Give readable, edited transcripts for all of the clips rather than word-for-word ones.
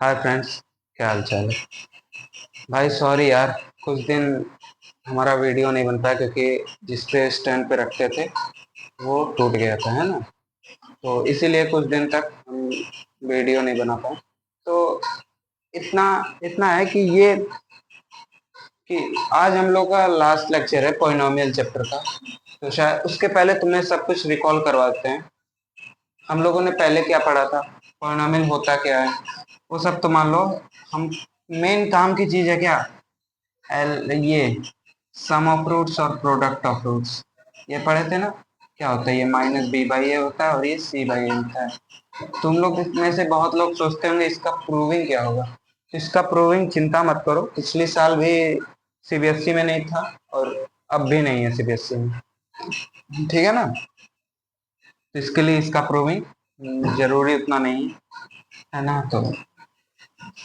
Hi friends, क्या हाल चाल है। भाई सॉरी यार, कुछ दिन हमारा वीडियो नहीं बन पाया क्योंकि जिस पे स्टैंड पे रखते थे वो टूट गया था, है ना। तो इसीलिए कुछ दिन तक हम वीडियो नहीं बना पाए। तो इतना इतना है कि आज हम लोग का लास्ट लेक्चर है पॉलिनोमियल चैप्टर का। तो शायद उसके पहले तुम्हें सब कुछ रिकॉल करवाते हैं। हम लोगों ने पहले क्या पढ़ा था, पॉलिनोमियल होता क्या है, वो सब तो मान लो। हम मेन काम की चीज है क्या, ये सम ऑफ रूट्स और प्रोडक्ट ऑफ रूट्स, ये पढ़े थे ना। क्या होता है, ये माइनस बी बाई ए होता है और ये सी बाई ए होता है। तुम लोग में से बहुत लोग सोचते होंगे इसका प्रूविंग क्या होगा। तो इसका प्रूविंग चिंता मत करो, पिछले साल भी सीबीएसई में नहीं था और अब भी नहीं है सीबीएसई में, ठीक है ना। तो इसके लिए इसका प्रूविंग जरूरी उतना नहीं है ना। तो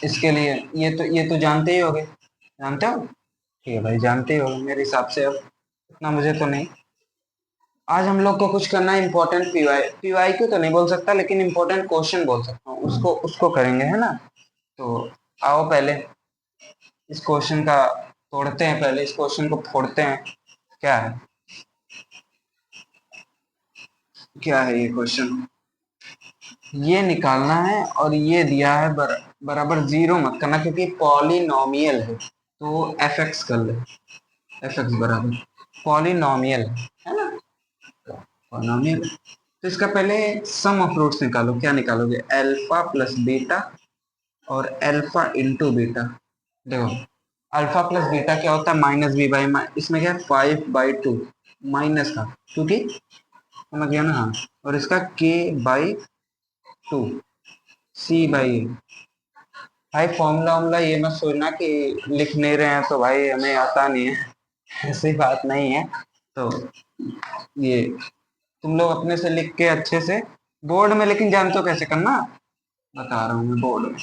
इसके लिए ये तो जानते ही होगे, जानते हो। ठीक है भाई, जानते ही होगे मेरे हिसाब से, अब इतना मुझे तो नहीं। आज हम लोग को कुछ करना है इम्पोर्टेंट पीवाई क्यों तो नहीं बोल सकता, लेकिन इम्पोर्टेंट क्वेश्चन बोल सकता हूँ, उसको उसको करेंगे, है ना। तो आओ पहले इस क्वेश्चन का तोड़ते हैं, पहले इस क्वेश्चन को फोड़ते हैं। क्या है, क्या है ये क्वेश्चन, ये निकालना है और ये दिया है बराबर जीरो मत करना क्योंकि पॉलिनोमियल है। तो एफ एक्स कर ले, एफ एक्स बराबर पॉलिनोमियल है ना। पॉलिनोमियल, तो इसका पहले सम ऑफ रूट्स निकालो। क्या निकालोगे, अल्फा प्लस बीटा और अल्फा इंटू बीटा। देखो, अल्फा प्लस बीटा क्या होता है, माइनस बी बाई, इसमें क्या है 5/2 माइनस का, क्योंकि समझ गया ना। हाँ, और इसका के बाई 2 सी बाई। भाई फॉर्मूला वॉर्मूला ये मत सोचना कि लिख नहीं रहे हैं तो भाई हमें आता नहीं है, ऐसी बात नहीं है। तो ये तुम लोग अपने से लिख के अच्छे से बोर्ड में, लेकिन जानते हो कैसे करना, बता रहा हूँ मैं बोर्ड में।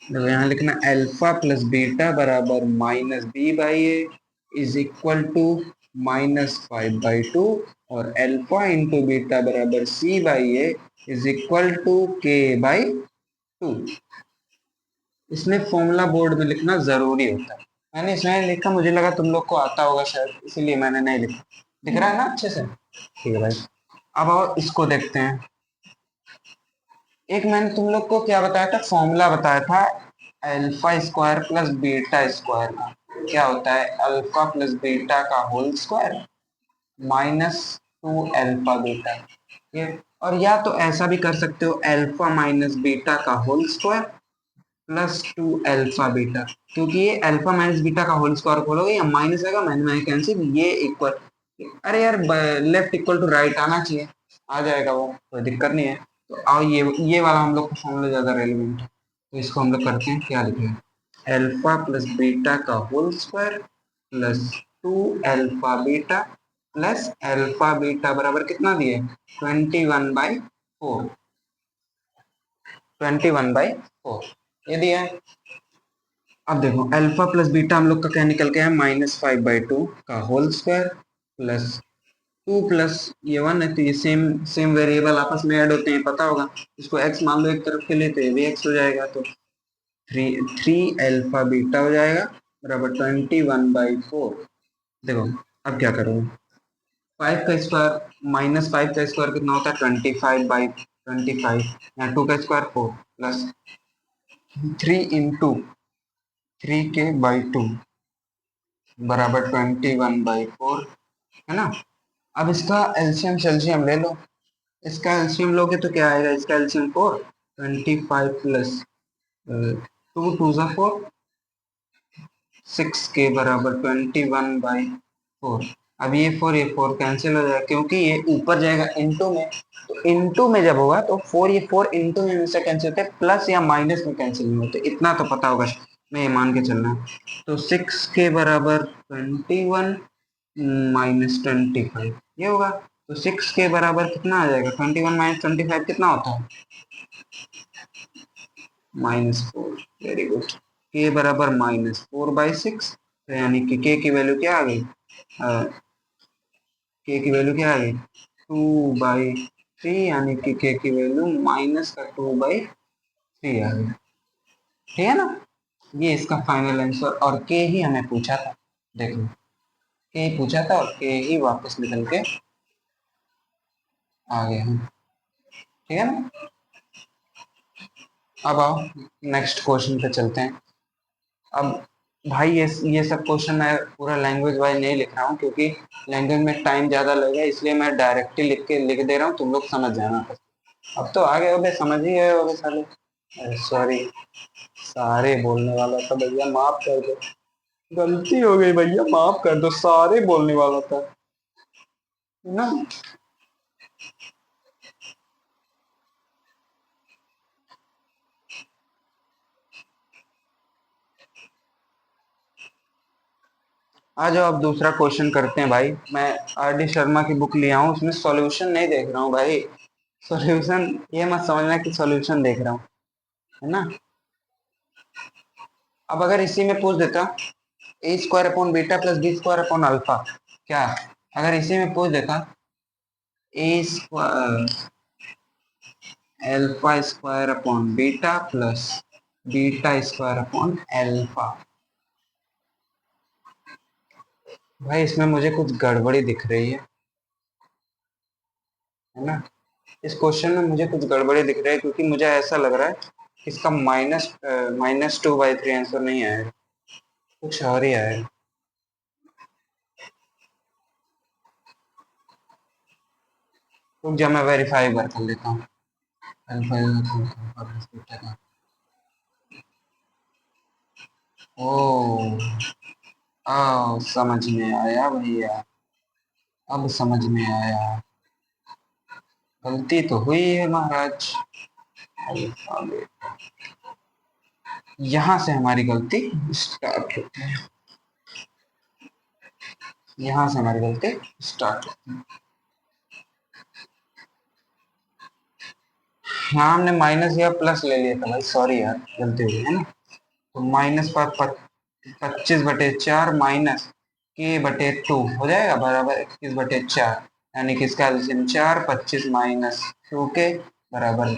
देखो यहाँ लिखना अल्फा प्लस बीटा बराबर minus B by A is equal to -5/2 और अल्फा इंटू बीटा बराबर C by A is equal to K by 2। इसमें फॉर्मूला बोर्ड में लिखना जरूरी होता है। मैंने इसमें लिखा, मुझे लगा तुम लोग को आता होगा शायद, इसीलिए मैंने नहीं लिखा। दिख रहा है ना अच्छे से, ठीक है भाई। अब आओ इसको देखते हैं। एक मैंने तुम लोग को क्या बताया था, फॉर्मूला बताया था alpha square plus beta square का। क्या होता है, अल्फा प्लस बीटा का होल स्क्वायर -2 अल्फा बीटा। ये, और या तो ऐसा भी कर सकते हो, अल्फा माइनस बीटा का होल स्क्वायर +2 अल्फा बीटा। क्योंकि ये अल्फा माइनस बीटा का होल स्क्वायर खोलोगे या माइनस आएगा, मैंने मैंने कैंसिल, ये इक्वल, अरे यार लेफ्ट इक्वल टू राइट आना चाहिए, आ जाएगा वो, कोई दिक्कत नहीं है। तो आओ ये वाला हम लोग को फॉर्मूला ज्यादा रेलिवेंट है, तो इसको हम लोग करते हैं। क्या लिखे, अल्फा प्लस बीटा का whole square +2 alpha beta plus alpha beta बराबर कितना दिए, 21/4, 21/4 ये दिया है। अब देखो अल्फा प्लस बीटा हम लोग का क्या निकल गया है, -5/2 का होल स्क्वायर प्लस 2 प्लस ये 1 है, तो ये सेम सेम वेरिएबल आपस में ऐड होते हैं, पता होगा। इसको x मान लो एक तरफ के लिए, तो ये भी x हो जाएगा। तो थ्री थ्री अल्फा बीटा हो जाएगा बराबर 21/4। देखो अब क्या करोगे, 5 का स्क्वायर -5 का स्क्वायर कितना होता है, 25/25, यहाँ 2 का स्क्वायर 4 प्लस 3 × 3 के/2 बराबर 21/4, है ना। अब इसका एलसीएम सेल्सियम ले लो, इसका एलसीएम लोगे तो क्या आएगा, इसका एलसीएम 4, 25 प्लस 2 2 4, 6 के बराबर 21/4। अब ये 4 कैंसिल हो जाएगा क्योंकि ये ऊपर जाएगा इनटू में, तो इनटू में जब होगा तो 4, ये 4 इनटू में हमेशा कैंसिल होते हैं, प्लस या माइनस में कैंसिल नहीं होते, इतना तो पता होगा, मैं ये मान के चलना है। तो 6 के बराबर 21 -25 ये होगा। तो 6 के बराबर कितना आ जाएगा, 21 -25 कितना होता है, -4। वेरी गुड, के बराबर -4/6, तो यानी कि के की वैल्यू क्या आ गई, के की वैल्यू क्या आ गई, 2/3, यानी कि के की वैल्यू -2/3 3 आ गया। ठीक है ना, ये इसका फाइनल आंसर। और के ही हमें पूछा था, देखो के ही पूछा था और के ही वापस निकल के आ गए हम। ठीक है ना। अब आओ नेक्स्ट क्वेश्चन पे चलते हैं। अब भाई ये सब क्वेश्चन मैं पूरा लैंग्वेज वाइज नहीं लिख रहा हूँ, क्योंकि लैंग्वेज में टाइम ज़्यादा लगेगा, इसलिए मैं डायरेक्टली लिख दे रहा हूँ, तुम लोग समझ जाना। अब तो आगे हो गए, समझ ही गए हो गए साले। सॉरी, सारे बोलने वाला था भैया, माफ कर दो, गलती हो गई भैया, माफ कर दो, सारे बोलने वाला था ना। आ जाओ, अब दूसरा क्वेश्चन करते हैं भाई। मैं आर डी शर्मा की बुक लिया हूँ, उसमें सॉल्यूशन नहीं देख रहा हूँ भाई। सॉल्यूशन ये मत समझना कि सॉल्यूशन देख रहा हूँ, है ना। अब अगर इसी में पूछ देता A square upon beta plus B square upon alpha, क्या अगर इसी में पूछ देता A square alpha square upon beta plus beta square upon alpha, भाई इसमें मुझे कुछ गड़बड़ी दिख रही है ना। इस क्वेश्चन में मुझे कुछ गड़बड़ी दिख रही है, क्योंकि मुझे ऐसा लग रहा है कि इसका -2/3 आंसर नहीं आएगा, कुछ और ही आएगा। तो जब मैं वेरीफाई बार कर लेता हूँ। अल्फा प्लस बीटा का, ओ समझ में आया भैया, अब समझ में आया, गलती तो हुई है महाराज। अल्फा यहाँ से हमारी गलती स्टार्ट होती है, यहाँ से हमारी गलती स्टार्ट होती है। हाँ, हमने माइनस या प्लस ले लिया था भाई, सॉरी यार, गलती हुई है ना। तो -25/4 माइनस k/2 हो जाएगा बराबर 21/4, यानी कि इसका एलसीएम 4, 25 माइनस 2 के बराबर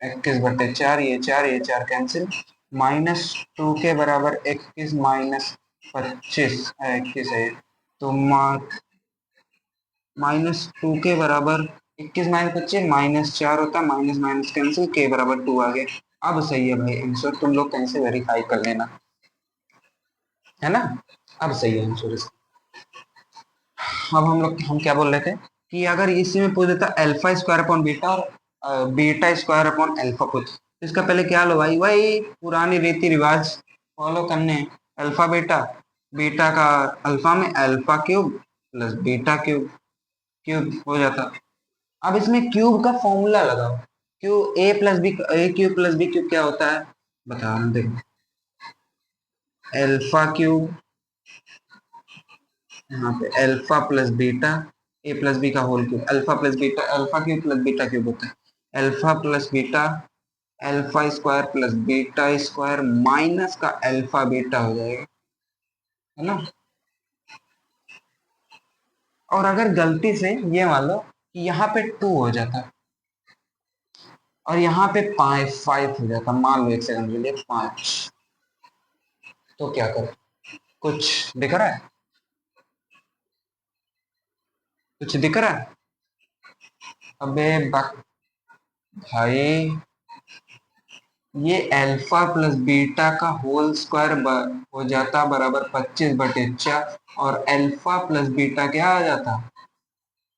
21/4, ये 4 कैंसिल, -2 के बराबर 21 माइनस 25 21 है, तो -2 के बराबर 21 माइनस 25 -4 होता है, माइनस माइनस कैंसिल, के बराबर 2 आ गया। अब सही है भाई आंसर, तुम लोग कहीं से वेरीफाई कर लेना, है ना। अब सही है आंसर इसका। अब हम क्या बोल रहे थे कि अगर इसी में पूछ देता अल्फा स्क्वायर अपॉन बीटा और बीटा स्क्वायर अपॉन अल्फा कुछ, तो इसका पहले क्या लो भाई, वही पुरानी रीति रिवाज फॉलो करने हैं। अल्फा बीटा, बीटा का अल्फा में alpha cube plus beta cube, cube हो जाता। अब इसमें क्यूब का फॉर्मूला लगाओ, cube a plus b, a cube plus b cube क्या होता है बता रहा हूँ, देखो अल्फा क्यूब, यहाँ पे alpha plus beta, a plus b का whole cube, alpha plus beta, alpha cube plus beta cube होता है alpha plus beta, alpha square plus beta square minus का अल्फा बीटा हो जाएगा, है ना। और अगर गलती से ये मान लो कि यहाँ पे 2 हो जाता और यहाँ पे 5 हो जाता, मान लो एक सेकंड के लिए 5, तो क्या करो, कुछ दिख रहा है, कुछ दिख रहा है। अबे भाई, ये अल्फा प्लस बीटा का होल स्क्वायर हो जाता बराबर 25/4, और अल्फा प्लस बीटा क्या आ जाता,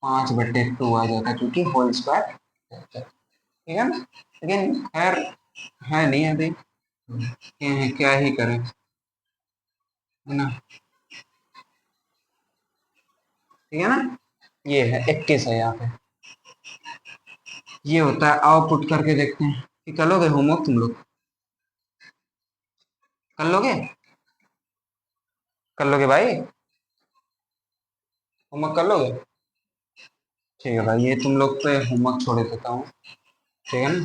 5/2 आ जाता, क्योंकि होल स्क्वायर, ठीक है ना। लेकिन खैर है नहीं अभी, क्या ही करें, है ना। ठीक है ना, ये है 21 है यहाँ पे, ये होता है। आओ पुट करके देखते हैं कि कर लोगे होमवर्क तुम लोग, कर लोगे, कर लोगे भाई, होमवर्क कर लोगे। ठीक है भाई, ये तुम लोग पे होमवर्क छोड़ देता हूँ, ठीक है ना,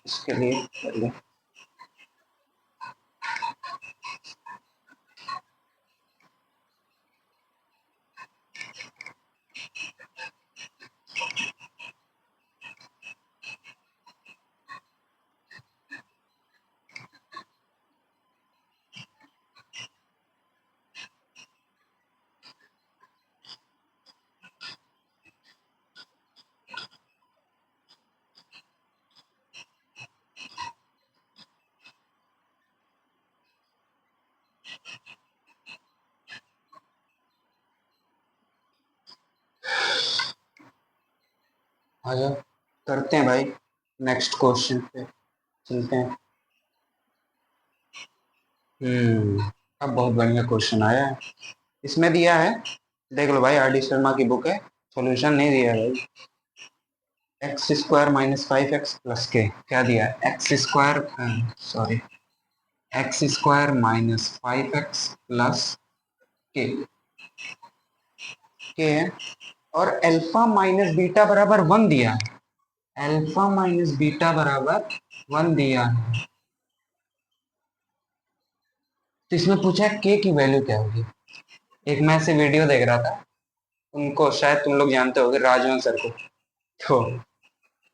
इसके लिए कर लो। आ जाओ, करते हैं भाई, नेक्स्ट क्वेश्चन पे चलते हैं। अब बहुत बढ़िया क्वेश्चन आया है। इसमें दिया है, देख लो भाई, आर डी शर्मा की बुक है, सॉल्यूशन नहीं दिया है भाई। X square minus 5x plus के, क्या दिया है, x square, sorry, x square minus 5x plus के और अल्फा माइनस बीटा बराबर 1 दिया है, अल्फा माइनस बीटा बराबर 1 दिया है। तो इसमें पूछा है के की वैल्यू क्या होगी। एक मैं से वीडियो देख रहा था, उनको शायद तुम लोग जानते होगे, राजवन सर को, तो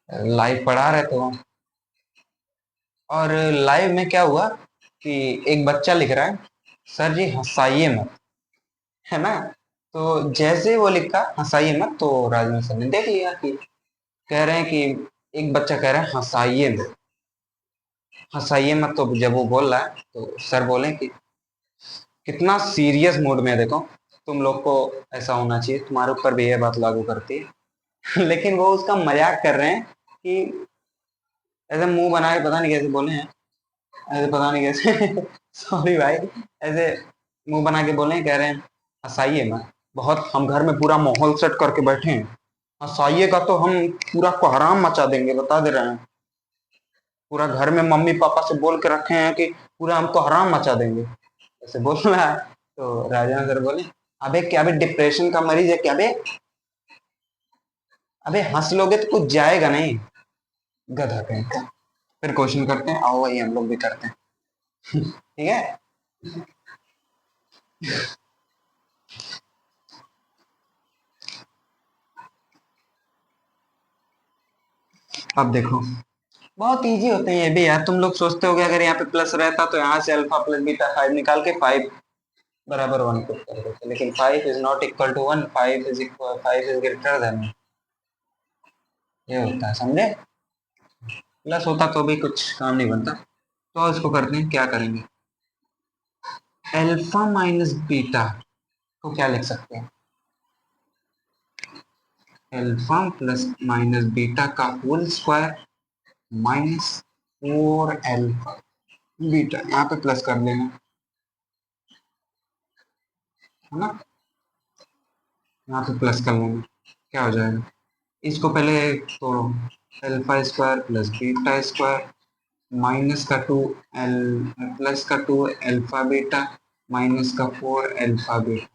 लाइव पढ़ा रहे थे वो, और लाइव में क्या हुआ कि एक बच्चा लिख रहा है, सर जी हंसाइए मत, है ना। तो जैसे वो लिखा हंसाइए मत, तो राजवन सर ने देख लिया कि कह रहे हैं कि एक बच्चा कह रहा है हंसाइए मत, हंसाइए मत, तो जब वो बोल रहा है तो सर बोले कि कितना सीरियस मूड में है, देखो तुम लोग को ऐसा होना चाहिए, तुम्हारे ऊपर भी ये बात लागू करती है। लेकिन वो उसका मजाक कर रहे हैं कि ऐसे मुंह बना के, पता नहीं कैसे बोले हैं, ऐसे पता नहीं कैसे, सॉरी भाई, ऐसे मुंह बना के बोले हैं, कह रहे हैं हंसाइए मत, बहुत हम घर में पूरा माहौल सेट करके बैठे हैं, हंसाइएगा तो हम पूरा कोहराम मचा देंगे, बता दे रहे हैं, पूरा घर में मम्मी पापा से बोल के रखे हैं कि पूरा हमको हराम मचा देंगे, ऐसे बोल रहा है। तो राजा सर बोले, अबे क्या बे डिप्रेशन का मरीज है क्या बे, अबे हंस लोगे तो कुछ जाएगा नहीं, गधा कहीं का। फिर क्वेश्चन करते हैं, आओ भाई हम लोग भी करते हैं। ठीक है, अब देखो, बहुत इजी होते हैं ये भी यार, तुम लोग सोचते हो कि अगर यहाँ पे प्लस रहता तो यहाँ से अल्फा प्लस बीटा 5 निकाल के 5 बराबर 1 पुट कर देते, लेकिन 5 is not equal to 1, 5 is greater than, ये होता है, समझे। प्लस होता तो भी कुछ काम नहीं बनता। तो इसको करते हैं, क्या करेंगे, अल्फा माइनस बीटा को क्या लिख सकते हैं, अल्फा प्लस माइनस बीटा का whole square minus 4 alpha beta, यहाँ पे प्लस कर लेना, है ना, यहाँ पे प्लस कर लेना, क्या हो जाएगा, इसको पहले तोड़ो, alpha square plus beta square minus का 2 एल प्लस का 2 अल्फा बीटा माइनस का 4 अल्फा बीटा,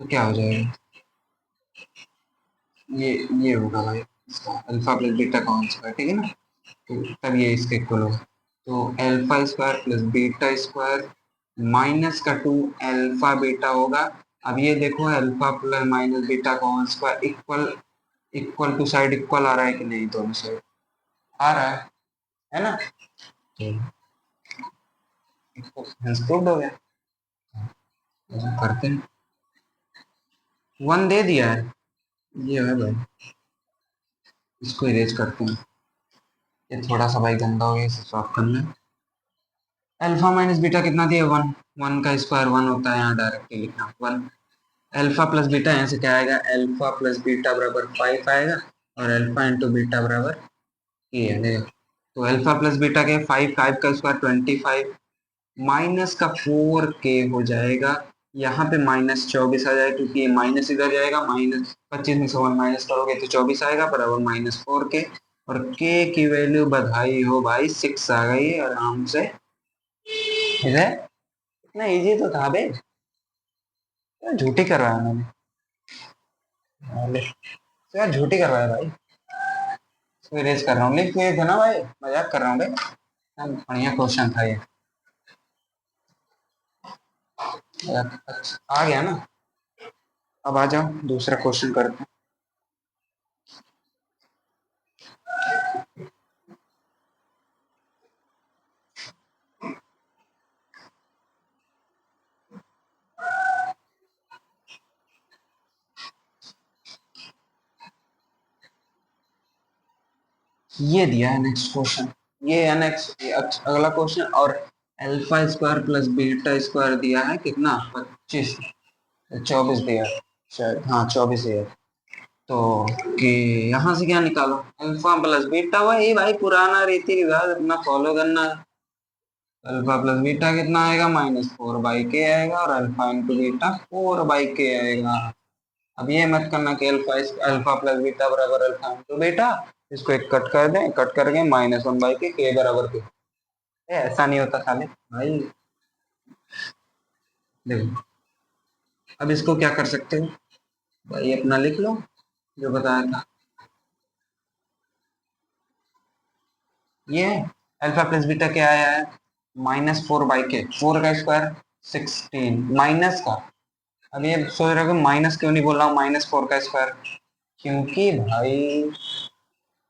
तो क्या हो जाएगा, ये होगा भाई, इसका अल्फा प्लस बीटा का होल स्क्वायर, ठीक है ना, तो तब ये इसके इक्वल होगा। तो alpha square plus beta square minus का 2 अल्फा बीटा होगा। अब ये देखो, अल्फा प्लस माइनस बीटा का whole square equal, equal to side equal आ रहा है कि नहीं, दोनों साइड आ रहा है ना, तो प्रूव्ड हो गया। करते हैं, 1 दे दिया है, ये है भाई, इसको इरेज करते हैं, ये थोड़ा सा भाई गंदा हो गया, इसे सॉल्व करना है। अल्फा माइनस बीटा कितना दिया, 1, 1 का स्क्वायर 1 होता है, यहाँ डायरेक्टली लिखना 1, अल्फा प्लस बीटा यहाँ से क्या आएगा, अल्फा प्लस बीटा बराबर 5 आएगा, और अल्फा इंटू बीटा बराबर ये है, देखो, तो अल्फा प्लस बीटा के 5, 5 का स्क्वायर 25 माइनस का 4 के हो जाएगा, यहाँ पे माइनस 24 आ जाएगा, क्योंकि ये माइनस इधर जाएगा, माइनस 25 में से 1 माइनस करोगे तो 24 आएगा, बराबर माइनस 4 के, और के की वैल्यू बधाई हो भाई 6 आ गई आराम से, ठीक है, इतना इजी तो था बे, झूठी करवाया मैंने, तो यार झूठी करवाया भाई, इसको इरेज कर रहा हूँ, लिख के ना भाई, मजाक कर रहा हूँ भाई, बढ़िया क्वेश्चन था ये, अच्छा आ गया ना। अब आ जाओ दूसरा क्वेश्चन करते हैं। ये दिया है नेक्स्ट क्वेश्चन, ये है नेक्स्ट अगला क्वेश्चन, और alpha square plus beta square दिया है कितना, 25, 24 दिया है शायद, हाँ 24 दिया है, तो कि यहाँ से क्या निकालो, अल्फा प्लस बीटा, वही भाई पुराना रीति रिवाज अपना फॉलो करना है। अल्फा प्लस बीटा कितना आएगा, -4/k आएगा, और अल्फा इंटू बीटा 4/k आएगा। अब ये मत करना कि अल्फा प्लस बीटा बराबर अल्फा इंटू बीटा, इसको एक कट कर दें, कट करके -1/k, k बराबर के, ऐसा नहीं होता साले भाई। देखो अब इसको क्या कर सकते हो भाई, अपना लिख लो जो बताया था। ये अल्फा प्लस बीटा क्या आया है, -4/k, 4 का स्क्वायर 16, माइनस का। अब ये सोच रहे हो कि माइनस क्यों नहीं बोल रहा हूँ, -4 का स्क्वायर, क्योंकि भाई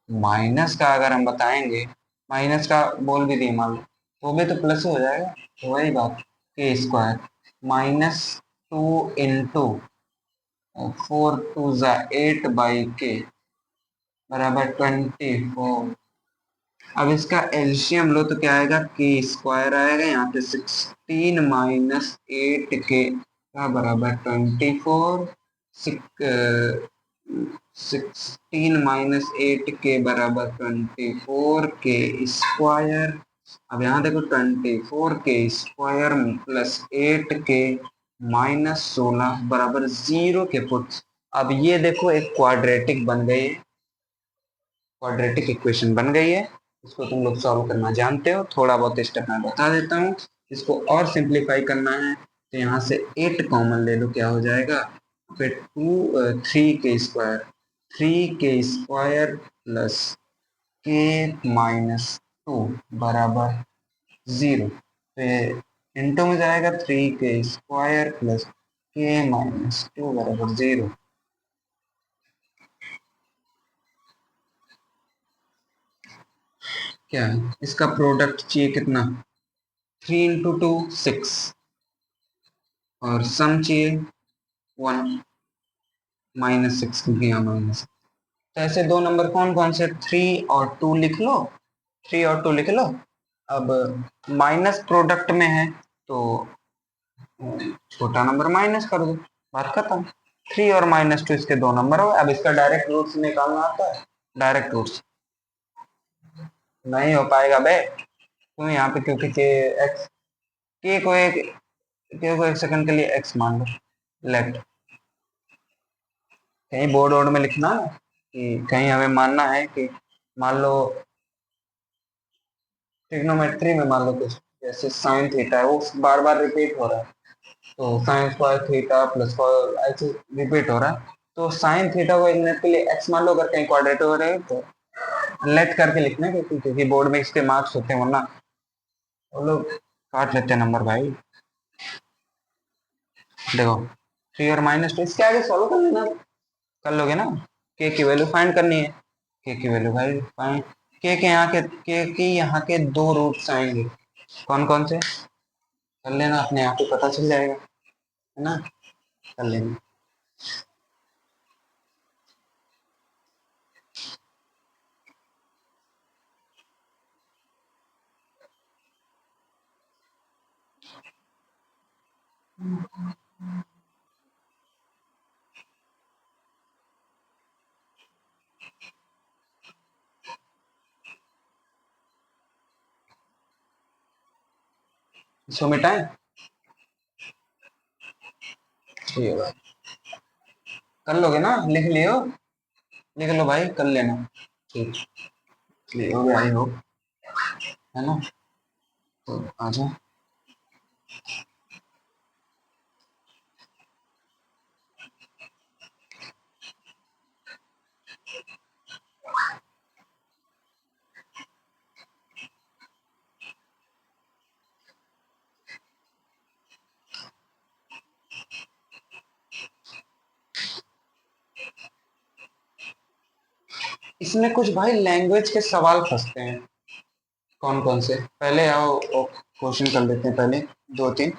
माइनस का अगर हम बताएंगे, माइनस का बोल भी दिए मान लो, वो भी तो प्लस हो जाएगा। तो वही बात, के स्क्वायर -2 इंटू 4 2 8/k बराबर 24। अब इसका एलसीएम लो तो क्या आएगा, के स्क्वायर आएगा, यहाँ पे 16 -8k का बराबर 24, 16 - 8 के बराबर 24 के स्क्वायर। अब यहाँ देखो 24 के स्क्वायर प्लस 8 के -16 बराबर 0 के पुट। अब ये देखो एक क्वाड्रेटिक बन गई है, क्वाड्रेटिक इक्वेशन बन गई है। इसको तुम लोग सॉल्व करना जानते हो, थोड़ा बहुत स्टेप मैं बता देता हूँ। इसको और सिंप्लीफाई करना है तो यहाँ से 8 कॉमन ले लो, क्या हो जाएगा, फिर 3 के स्क्वायर, 3 के स्क्वायर प्लस k-2 बराबर 0। फिर इंटू में जाएगा 3 के स्क्वायर प्लस k-2 बराबर 0। क्या है इसका प्रोडक्ट चाहिए कितना, 3 × 2 6, और सम चाहिए 1 -6, क्योंकि यहाँ माइनस। तो ऐसे दो नंबर कौन कौन से, 3 और 2 लिख लो, 3 और 2 लिख लो। अब माइनस प्रोडक्ट में है तो छोटा नंबर माइनस कर दो, बात खत्म। 3 और -2 इसके दो नंबर हो। अब इसका डायरेक्ट रूट्स निकालना आता है, डायरेक्ट रूट्स नहीं हो पाएगा बे, क्यों यहाँ पे, क्योंकि के एक्स, के को एक सेकंड के लिए एक्स मान लो, लेट कहीं बोर्ड वोर्ड में लिखना है कि कहीं हमें मानना है कि मान लो ट्रिग्नोमेट्री में मान लो कुछ जैसे साइन थीटा है, वो बार बार रिपीट हो रहा है, तो साइन स्क्वायर थीटा प्लस ऐसे रिपीट हो रहा है, तो साइन थीटा को एक मिनट के लिए एक्स मान लो, अगर कहीं क्वाड्रेटिक हो रहे तो लेट करके लिखना है, क्योंकि बोर्ड में इसके मार्क्स होते हैं, वरना वो लोग काट लेते हैं नंबर भाई। देखो 3 और -2 इसके आगे सॉल्व कर लेना, कर लोगे ना। के की वैल्यू फाइंड करनी है, के की वैल्यू भाई फाइंड, के यहाँ के दो रूट्स आएंगे, कौन कौन से, कर लेना, अपने आप ही पता चल जाएगा, है ना, कर लेना। इसको मिटाएं, ठीक है भाई, कर लोगे ना, लिख लियो, लिख लो भाई, कर लेना, ठीक, लियो भाई हो, है ना, तो आ जाओ। इसमें कुछ भाई लैंग्वेज के सवाल फंसते हैं, कौन कौन से, पहले आओ क्वेश्चन कर लेते हैं, पहले 2 3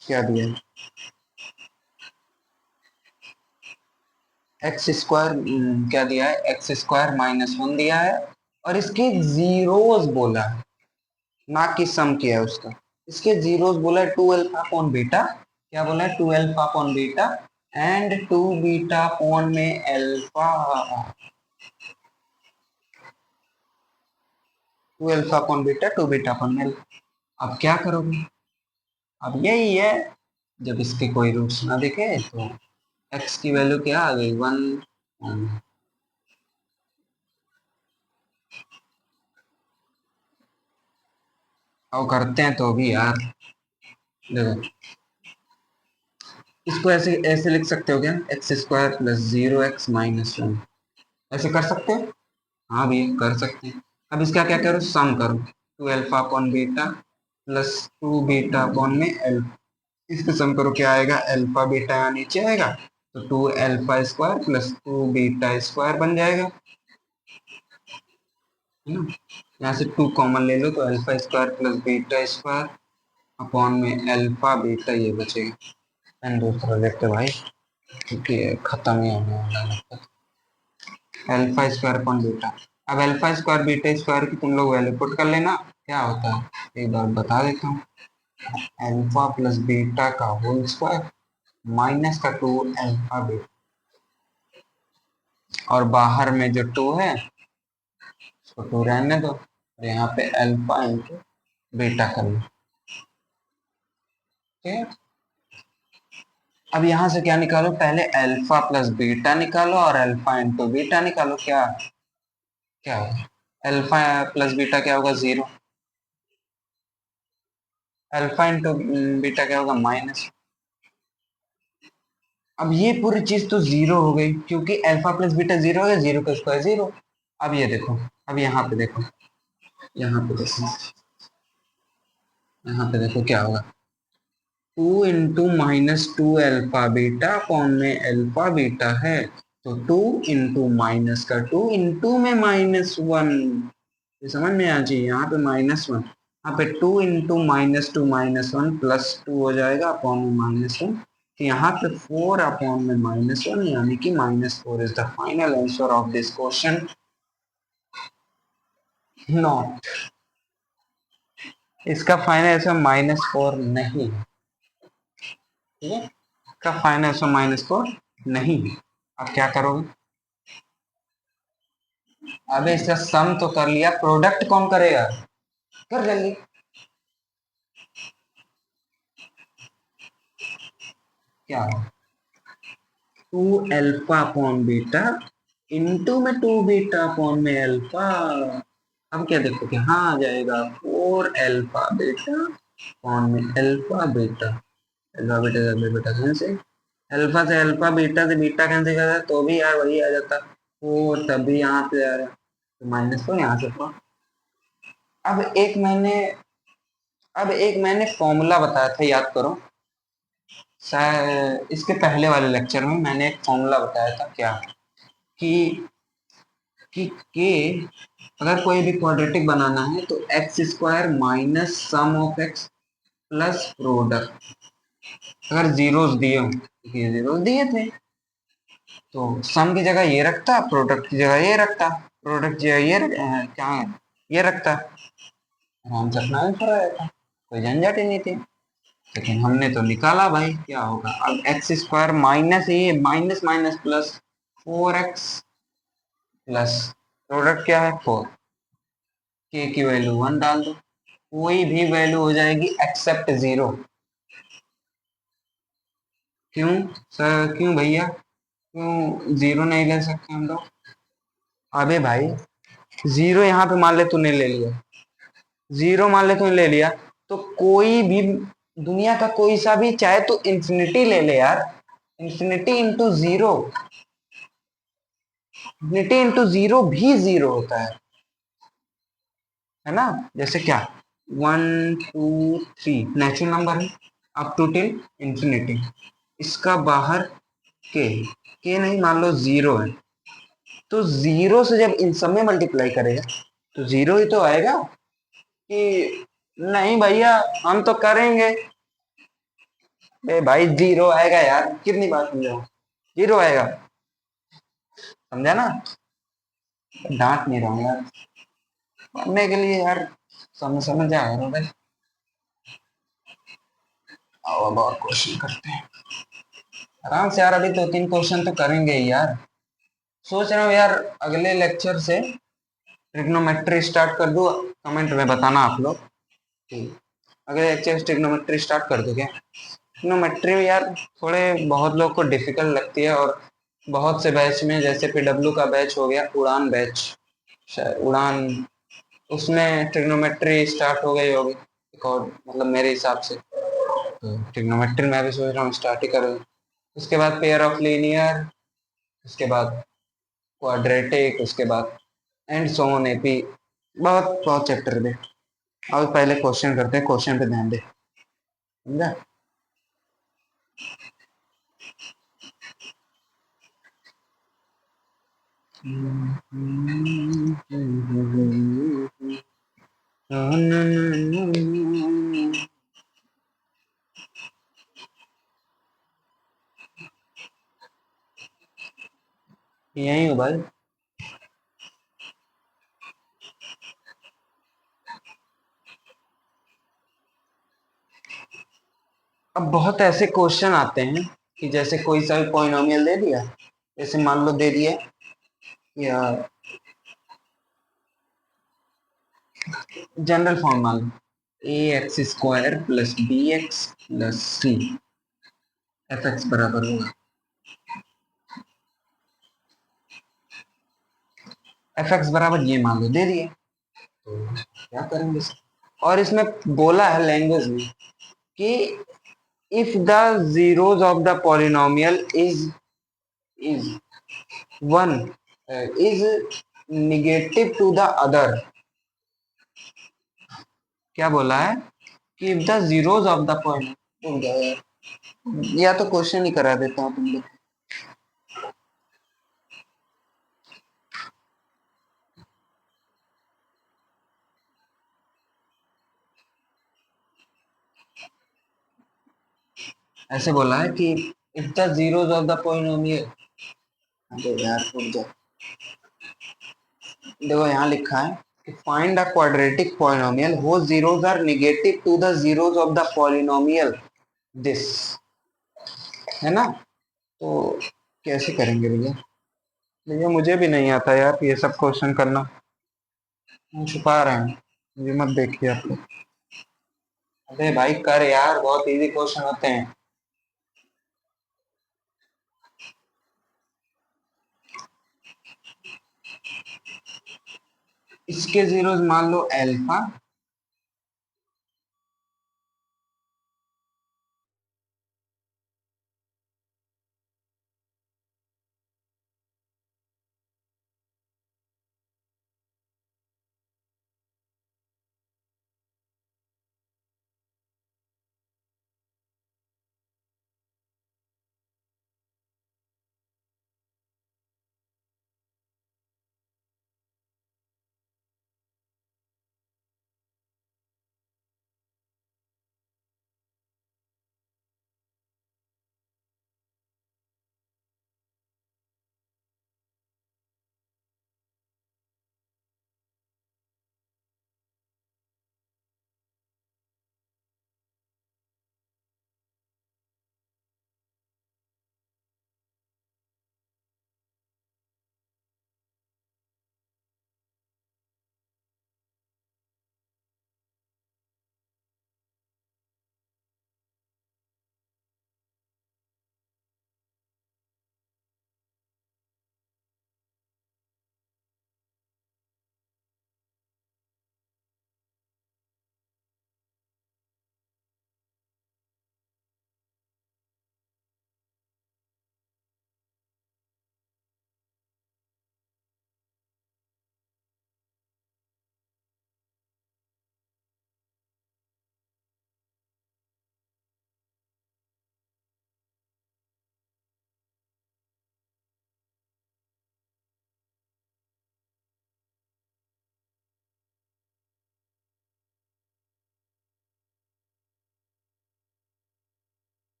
क्या दिया है, एक्स स्क्वायर क्या दिया है, x² -1 दिया है, और इसके जीरोस बोला है, ना कि सम किया है उसका, इसके जीरोस बोला है 2 अल्फा अपॉन बीटा, क्या बोला है 2 alpha upon beta, and two beta upon में alpha, two alpha upon beta, two beta upon में। अब क्या करोगे? अब यही है, जब इसके कोई रूट्स ना दिखे तो x की वैल्यू क्या आ गई, 1। और करते हैं तो भी यार, देखो इसको ऐसे ऐसे लिख सकते हो क्या, एक्स स्क्वायर प्लस 0x-1, ऐसे कर सकते हैं? हाँ भैया कर सकते हैं। अब इसका क्या करो, सम करो, two alpha upon beta plus two beta upon में अल्फा, इसको सम करो क्या आएगा, अल्फा बीटा यहाँ नीचे आएगा तो two alpha square plus two beta square बन जाएगा, है ना। यहाँ से टू कॉमन ले लो तो alpha square plus beta square upon में अल्फा बीटा ये बचेगा। एंड दूसरा देखते भाई, क्योंकि खत्म ही होने वाला है। अल्फा स्क्वायर अपॉन बीटा, अब अल्फा स्क्वायर बीटा स्क्वायर की तुम लोग वैल्यू पुट कर लेना, क्या होता है एक बार बता देता हूँ। अल्फा प्लस बीटा का होल स्क्वायर माइनस का टू अल्फा बीटा, और बाहर में जो टू है उसको टू रहने दो, और यहाँ पे अल्फा इंटू बीटा कर लो, ठीक है। अब यहाँ से क्या निकालो, पहले अल्फा प्लस बीटा निकालो और अल्फा इंटू बीटा निकालो, क्या क्या होगा, अल्फा प्लस बीटा क्या होगा, 0, अल्फा इंटू बीटा क्या होगा, माइनस। अब ये पूरी चीज तो 0 हो गई, क्योंकि अल्फा प्लस बीटा 0 हो गया, 0 का स्क्वायर 0। अब ये देखो, अब यहाँ पे देखो, यहाँ पे देखो, यहाँ पे देखो क्या होगा, two into minus two alpha beta upon में अल्फा बीटा है, तो टू इंटू माइनस का टू इंटू में -1, ये समझ में आ चाहिए, यहाँ पे -1, यहाँ पे टू इंटू -2 -1 प्लस टू हो जाएगा अपॉन में -1, तो यहाँ पे 4 अपॉन में -1, यानी कि -4 is the final answer of this question. Not, इसका फाइनल आंसर -4 नहीं है, ठीक है, इसका फाइनल आंसर -4 नहीं है। अब क्या करोगे, अबे इसका सम तो कर लिया, प्रोडक्ट कौन करेगा, कर जल्दी। क्या, two alpha upon beta into में टू बीटा अपॉन में अल्फा, अब क्या देखोगे, हाँ आ जाएगा 4 अल्फा बीटा अपॉन में अल्फा बीटा, अल्फा बीटा से अल्फा बीटा कैंसिल, अल्फा से अल्फा बीटा से बीटा कैंसिल करता तो भी यार वही आ जाता 4, तभी यहाँ पे आ रहा तो माइनस तो यहाँ से था। अब एक मैंने अब एक मैंने फॉर्मूला बताया था, याद करो, शायद इसके पहले वाले लेक्चर में मैंने एक फॉर्मूला बताया था, क्या कि के अगर कोई भी क्वाड्रेटिक बनाना है तो x square minus sum of x plus product, अगर जीरोस दिए हो, ये जीरोस दिए थे तो सम की जगह ये रखता, प्रोडक्ट की जगह ये रखता, प्रोडक्ट की जगह क्या है, ये रखता, आराम से अपना आंसर आ जाता, कोई झंझट ही नहीं थी। लेकिन हमने तो निकाला भाई, क्या होगा, अब एक्स स्क्वायर माइनस ये minus minus plus 4x plus product क्या है 4, के की वैल्यू 1 डाल दो, कोई भी वैल्यू हो जाएगी एक्सेप्ट 0। क्यों सर, क्यों भैया, क्यों 0 नहीं ले सकते हम लोग? अबे भाई 0 यहाँ पे मान ले तूने ले लिया, 0 मान ले तूने ले लिया, तो कोई भी दुनिया का कोई सा भी, चाहे तो इंफिनिटी ले ले यार, इंफिनिटी इंटू 0, इंफिनिटी इंटू 0 भी 0 होता है ना। जैसे क्या, 1 2 3 नेचुरल नंबर है अप टू टिल इंफिनिटी, इसका बाहर के नहीं, मान लो 0 है, तो 0 से जब इन सब में मल्टीप्लाई करेगा तो 0 ही तो आएगा, कि नहीं भैया हम तो करेंगे, ए भाई 0 आएगा यार, कितनी बार समझाऊं, 0 आएगा, समझा ना, डांट नहीं रहा हूं यार, पढ़ने के लिए यार, समझ आ रहा भाई। आओ अब और क्वेश्चन करते हैं। आराम से यार, अभी 2-3 क्वेश्चन तो करेंगे ही यार। सोच रहा हूँ यार, अगले लेक्चर से ट्रिग्नोमेट्री स्टार्ट कर दूँ। कमेंट में बताना आप लोग कि अगले लेक्चर से ट्रिग्नोमेट्री स्टार्ट कर दूँ क्या। ट्रिग्नोमेट्री यार थोड़े बहुत लोग को डिफिकल्ट लगती है, और बहुत से बैच में, जैसे पीडब्ल्यू का बैच हो गया, उड़ान बैच, शायद उड़ान, उसमें ट्रिग्नोमेट्री स्टार्ट हो गई होगी एक और, मतलब मेरे हिसाब से। तो ट्रिग्नोमेट्री मैं भी सोच रहा हूँ स्टार्ट ही करूँ। उसके बाद पेयर ऑफ लीनियर, उसके बाद क्वाड्रेटिक, उसके बाद एंड सो ऑन एपी। बहुत बहुत चैप्टर दे। अब पहले क्वेश्चन करते हैं, क्वेश्चन पे ध्यान दे, समझा। यही हूँ भाई। अब बहुत ऐसे क्वेश्चन आते हैं कि जैसे कोई सा भी पॉलिनोमियल दे दिया, जैसे मान लो दे दिया या जनरल फॉर्म मान लो, A X square plus B X plus C F X बराबर होगा, एफ एक्स बराबर ये मान लो दे दिए, तो क्या करेंगे सर। और इसमें बोला है लैंग्वेज में कि if the zeros of the polynomial is one is negative to the other। क्या बोला है कि if the zeros of the polynomial, या तो क्वेश्चन ही करा देता हूँ तुम लोग। ऐसे बोला है कि if the zeros of the polynomial, अरे यार रुक जा, देखो यहाँ लिखा है कि find a quadratic polynomial whose zeros are negative to the zeros of the polynomial this, है ना। तो कैसे करेंगे भैया। भैया मुझे भी नहीं आता यार ये सब क्वेश्चन करना, हम छुपा रहे हैं, मुझे मत देखिए आप लोग। अबे भाई कर यार, बहुत इजी क्वेश्चन होते हैं। इसके जीरोस मान लो अल्फा